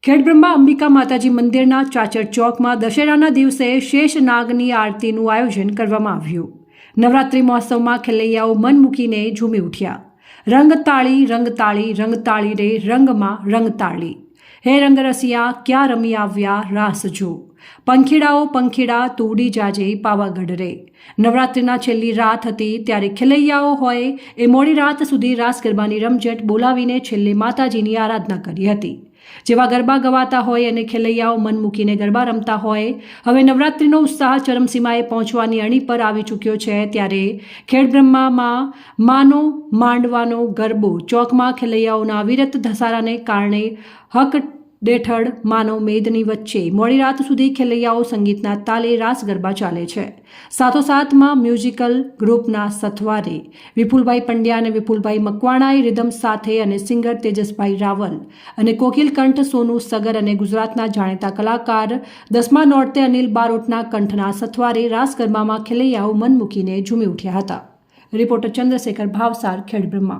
ખેડબ્રહ્મા અંબિકા માતાજી મંદિરના ચાચર ચોકમાં દશેરાના દિવસે શેષ નાગની આરતીનું આયોજન કરવામાં આવ્યું। નવરાત્રિ મહોત્સવમાં ખેલૈયાઓ મન મૂકીને ઝૂમી ઉઠ્યા। રંગતાળી રંગતાળી રંગતાળી રે રંગમાં રંગતાળી, હે રંગરસિયા ક્યાં રમી આવ્યા રાસ જો, પંખીડાઓ પંખીડા તુડી જાજે પાવાગઢ રે। નવરાત્રિના છેલ્લી રાત હતી ત્યારે ખેલૈયાઓ હોય એ મોડી રાત સુધી રાસ ગરબાની રમઝટ બોલાવીને છેલ્લે માતાજીની આરાધના કરી હતી। જેવા ગરબા ગવાતા હોય અને ખેલૈયાઓ મન મૂકીને ગરબા રમતા હોય, હવે નવરાત્રિનો ઉત્સાહ ચરમસીમાએ પહોંચવાની અણી પર આવી ચૂક્યો છે। ત્યારે ખેડબ્રહ્મામાં માનો માંડવાનો ગરબો ચોકમાં ખેલૈયાઓના અવિરત ધસારાને કારણે હક ડેઠળ માનવ મેદની વચ્ચે મોડી રાત સુધી ખેલૈયાઓ સંગીતના તાલે રાસ ગરબા ચાલે છે। સાથોસાથમાં મ્યુઝિકલ ગ્રુપના સથવારે વિપુલભાઈ પંડ્યા અને વિપુલભાઈ મકવાણાએ રિધમ સાથે અને સિંગર તેજસભાઈ રાવલ અને કોકિલ કંઠ સોનુ સગર અને ગુજરાતના જાણીતા કલાકાર દસમા નોરતે અનિલ બારોટના કંઠના સથવારે રાસ ગરબામાં ખેલૈયાઓ મન મૂકીને ઝૂમી ઉઠ્યા હતા। રિપોર્ટર ચંદ્રશેખર ભાવસાર, ખેડબ્રહ્મા।